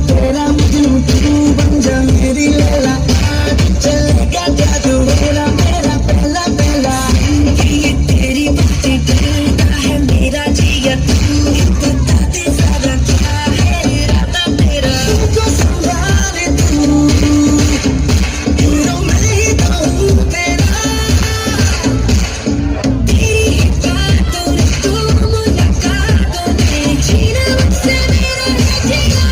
तेरा मजनू तू बन जा मेरी लैला चलेगा जादू मेरा मेरा पहला पहला ये तेरी बातें करता है मेरा जिगर तू बता दे सारा क्या है इरादा तेरा तुझको संभाले तू हीरो मैं ही तो हूँ तेरा तेरी बातों ने तू मुलाकातों ने जीना मुझसे मेरा जीना